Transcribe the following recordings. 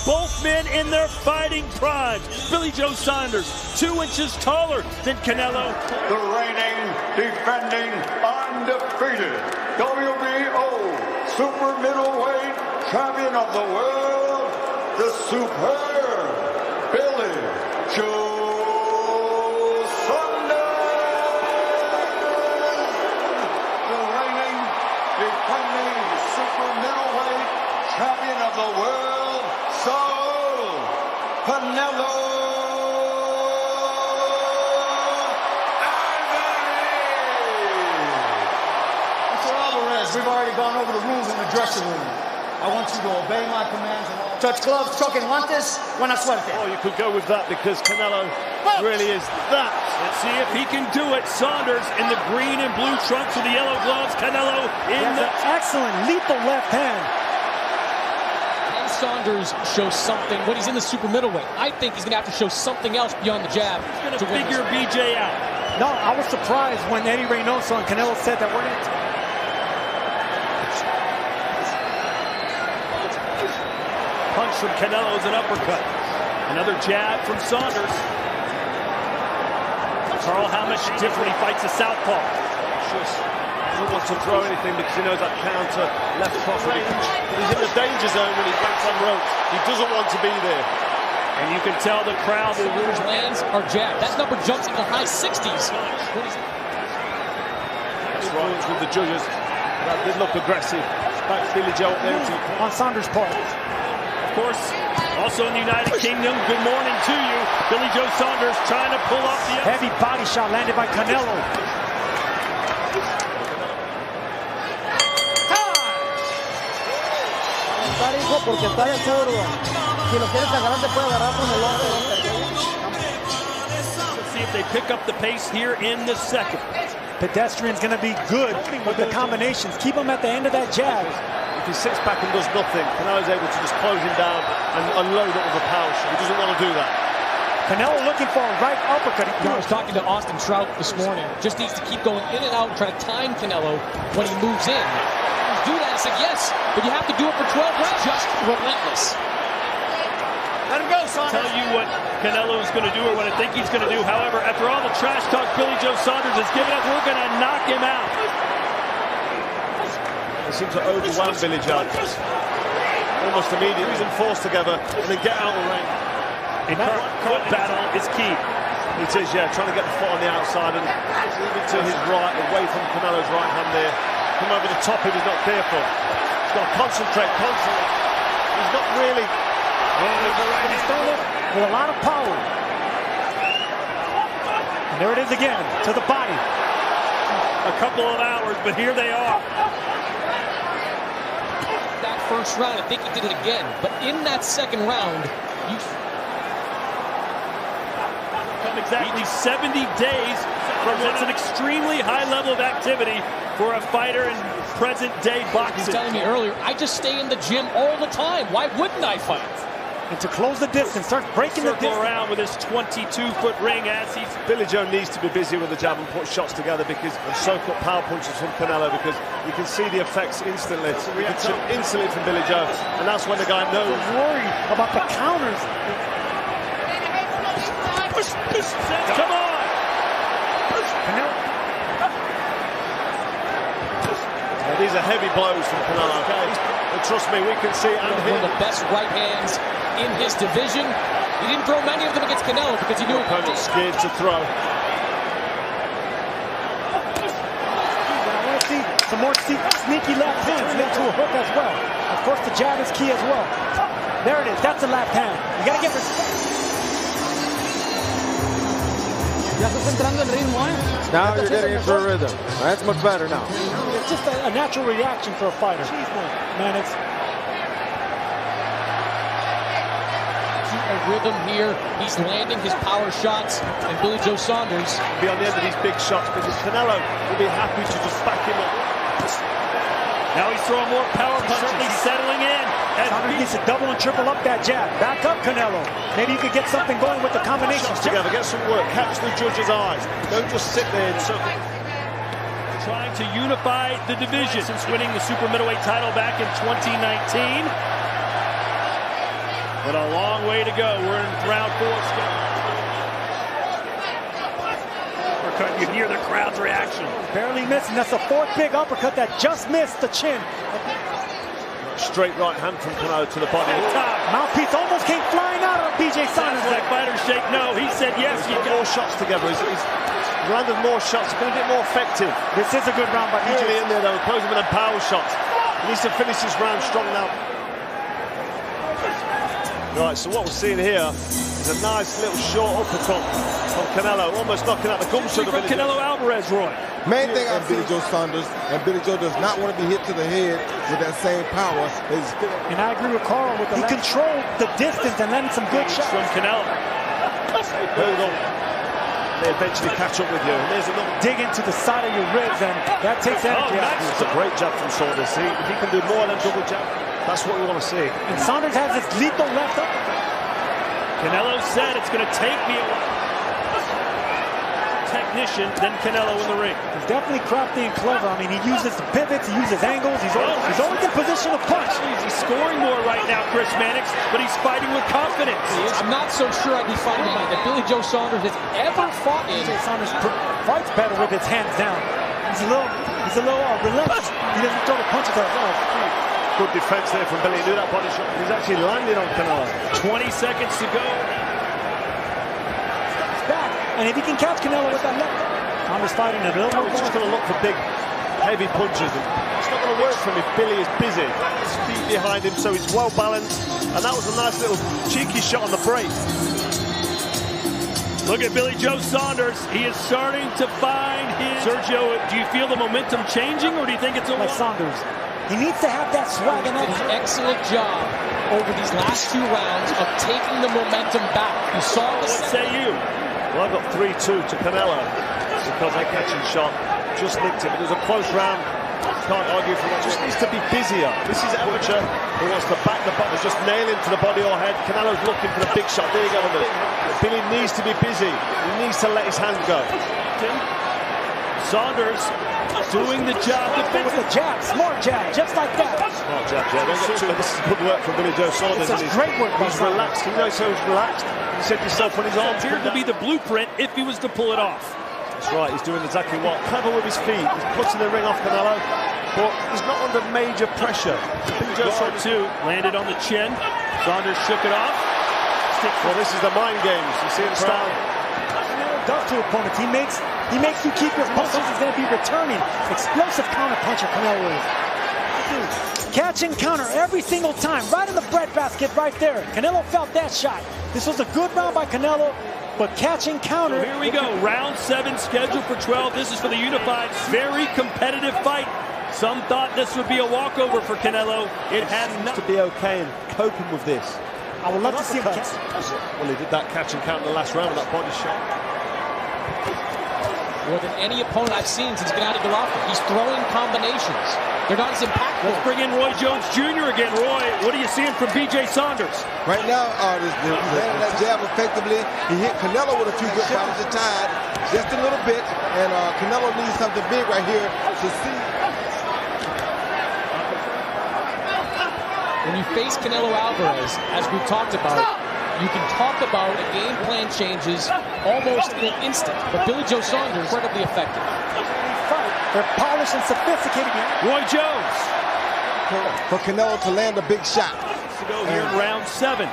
both men in their fighting primes. Billy Joe Saunders, 2 inches taller than Canelo. The reigning, defending, undefeated WBO super middleweight champion of the world, the superb Billy Joe Saunders. The reigning, defending super middleweight champion of the world, Saul Canelo Alvarez. We've already gone over the rules in the dressing room. I want you to obey my commands and all. Touch gloves, choque guantes, buena suerte. Oh, you could go with that because Canelo really is that. Let's see if he can do it. Saunders in the green and blue trunks with the yellow gloves. Canelo in the excellent lethal left hand. Can Saunders show something when he's in the super middleweight? I think he's going to have to show something else beyond the jab. He's going to figure BJ out. No, I was surprised when Eddie Reynoso and Canelo said that we're going to... Punch from Canelo is an uppercut. Another jab from Saunders. Carl, how much different he fights a southpaw. Just doesn't want to throw anything because he knows that counter left cross range. He's in the danger zone when he gets on ropes. He doesn't want to be there. And you can tell the crowd. The Rouge lands are jabbed. That number jumps into the high 60s. That's right with the judges. That did look aggressive. Back Billy Joe up there on Saunders' part. Of course, also in the United Kingdom, good morning to you. Billy Joe Saunders trying to pull off the heavy body shot landed by Canelo. Let's see if they pick up the pace here in the second. Pedestrian's going to be good with the combinations. Keep him at the end of that jab. If he sits back and does nothing, Canelo's able to just close him down and unload it with a power shot. He doesn't want to do that. Canelo looking for a right uppercut. I was talking to Austin Trout this morning. Just needs to keep going in and out and try to time Canelo when he moves in. Do that, I said yes, but you have to do it for 12 rounds. Just relentless. Let him go, Saunders. Tell you what Canelo is going to do or what I think he's going to do. However, after all the trash talk Billy Joe Saunders has given us, we're going to knock him out. They seem to overwhelm Billy Joe. Almost immediately. He's enforced together and then get out of the ring. And foot battle is key. It is, yeah, trying to get the foot on the outside and leave it to his right, away from Canelo's right hand there. Come over the top if he's not careful. He's got to concentrate constantly. He's not really... He's throwing it with a lot of power. And there it is again, to the body. A couple of hours, but here they are. That first round, I think he did it again. But in that second round, you... Come exactly 70 days from what's an extremely high level of activity for a fighter in present-day boxing. He's telling me earlier, I just stay in the gym all the time. Why wouldn't I fight? And to close the distance, start breaking the distance. Around with his 22-foot ring as he's... Billy Joe needs to be busy with the jab and put shots together because of soak-up power punches from Canelo because you can see the effects instantly. Instantly from Billy Joe, and that's when the guy knows. Worried about the counters. Come on! These are heavy blows from Canelo. And trust me, we can see it. One of the best right hands in his division. He didn't throw many of them against Canelo because he knew opponent's scared to throw. I want to see some more sneaky left hands into a hook as well. Of course, the jab is key as well. There it is. That's the left hand. You got to get respect. Now you're getting into a rhythm. That's much better now. It's just a natural reaction for a fighter. Man, it's a rhythm here. He's landing his power shots, and Billy Joe Saunders will be on the end of these big shots because Canelo will be happy to just back him up. Now he's throwing more power punches. Certainly settling in. Saunders needs to double and triple up that jab. Back up, Canelo. Maybe you could get something going with the combinations together. Get some work. Catch the judge's eyes. Don't just sit there and circle. Trying to unify the division since winning the super middleweight title back in 2019. But a long way to go. We're in round 4. Uppercut, you hear the crowd's reaction. Barely missing. That's the 4th big uppercut that just missed the chin. Straight right hand from Canelo to the body. Mouthpiece almost came flying out of BJ Saunders. Like fighters shake no. He said yes. He's got more shots together. He's landed more shots. He's been a bit more effective. This is a good round by BJ. Usually in there, though, closing with them power shots. He needs to finish this round strong now. Right, so what we're seeing here is a nice little short uppercut from Canelo, almost knocking out the gums of Canelo Alvarez, Roy. Main thing I've seen Joe Saunders, and Billy Joe does not want to be hit to the head with that same power. And I agree with Carl. He controlled the distance and landed some good shots from Canelo. Hold on. They eventually catch up with you. And there's another dig into the side of your ribs, and that takes energy out. It's a great jab from Saunders. See, if he can do more than double jab, that's what we want to see. And Saunders has this lethal left up. Canelo said it's going to take me a while. Technician, then Canelo in the ring. He's definitely crafty and clever. I mean, he uses pivots, he uses angles. He's always in position to punch. He's scoring more right now, Chris Mannix, but he's fighting with confidence. I'm not so sure I'd be fighting that Billy Joe Saunders has ever fought in. BJ Saunders fights better with his hands down. He's a little relentless. He doesn't throw the punches out. Good defense there from Billy. He knew that body shot. He's actually landed on Canelo. 20 seconds to go. Back. And if he can catch Canelo with that left, Saunders fighting a little more. He's just going to look for big, heavy punches. It's not going to work for him if Billy is busy. His feet behind him, so he's well balanced. And that was a nice little cheeky shot on the break. Look at Billy Joe Saunders. He is starting to find his... Sergio, do you feel the momentum changing, or do you think it's a... Like Saunders. He needs to have that swag and that... An excellent job over these last 2 rounds of taking the momentum back. You saw this. What say you? Well, I've got 3-2 to Canelo because that catching shot just nicked it. But it was a close round. Can't argue for that. Just needs to be busier. This is amateur who wants to back the body, just nail into the body or head. Canelo's looking for the big shot. There you go. Billy needs to be busy. He needs to let his hand go. Saunders doing the job with the jab, smart jab, just like that. Smart jab, yeah. This is good work from Billy Joe Saunders. It's great work. He's relaxed. You know, so he's relaxed. He said himself when his arms appeared to be the blueprint if he was to pull it off. That's right. He's doing exactly what. Clever with his feet. He's putting the ring off Canelo, but he's not under major pressure. Billy Joe Saunders landed on the chin. Saunders shook it off. Well, this is the mind games. You see him start. Does to opponents. He makes you keep your punches. He's going to be returning. Explosive counter puncher, Canelo is. Catch and counter every single time. Right in the breadbasket right there. Canelo felt that shot. This was a good round by Canelo, but catch and counter. So here we go. Round 7 scheduled for 12. This is for the unified. Very competitive fight. Some thought this would be a walkover for Canelo. It has not. To be okay and coping with this. I would love to see him catch. Well, he did that catch and count in the last round with that body shot. More than any opponent I've seen since Gennady Golovkin. He's throwing combinations. They're not as impactful. Let's bring in Roy Jones Jr. again. Roy, what are you seeing from BJ Saunders? Right now, he's landing that jab effectively. He hit Canelo with a few good shots to tide, just a little bit, and Canelo needs something big right here to see. When you face Canelo Alvarez, as we've talked about, you can talk about a game plan changes almost in an instant. But Billy Joe Saunders incredibly effective. They're polished and sophisticated. Roy Jones. For Canelo to land a big shot. To go here in round 7.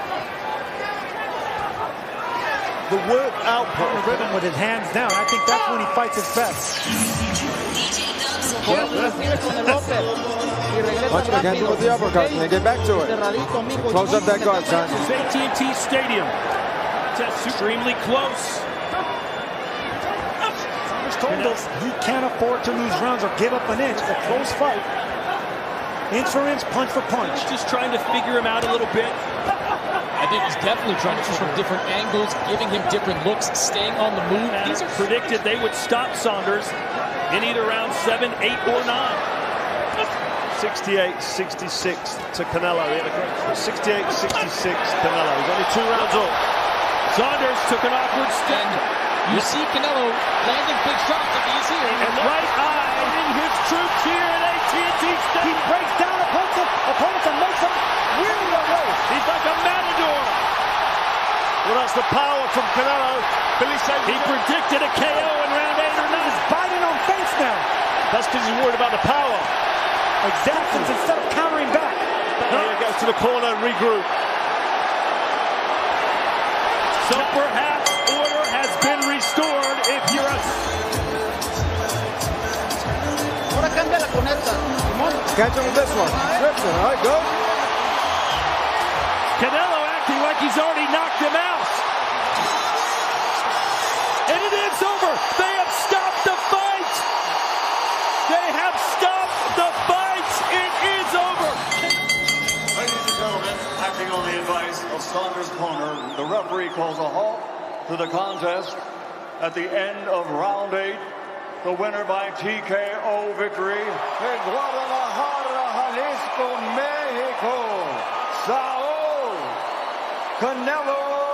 The work output of rhythm with his hands down. I think that's when he fights his best. Watch him again with the uppercut and get back to it. Close up that guard, son. This is AT&T Stadium. That's extremely close. Saunders told us he can't afford to lose rounds or give up an inch. It's a close fight. Inch for inch, punch for punch. He's just trying to figure him out a little bit. I think he's definitely trying to shoot from different angles, giving him different looks, staying on the move. These are predicted they would stop Saunders in either round 7, 8, or 9. 68-66 to Canelo. 68-66 Canelo. He's only 2 rounds up. Saunders took an awkward step. You see Canelo landing big shots if he's here. And right eye his troops here at AT&T Stadium. He breaks down a punch. Opponents are making him really away. He's like a matador. Well, that's the power from Canelo. Billy says He predicted a KO in round 8 or 9. He's biting on face now. That's because he's worried about the power. Exactions instead of countering back. Here he goes to the corner and regroup. So perhaps order has been restored if you're a... Catch him with this one. All right, go. Canelo acting like he's already knocked him out. And it is over. They have stopped the fight. They have stopped the fight. It is over. Ladies and gentlemen, acting on the advice of Saunders' corner, the referee calls a halt to the contest at the end of round 8. The winner by TKO victory in Guadalajara, Jalisco, Mexico, Saul Canelo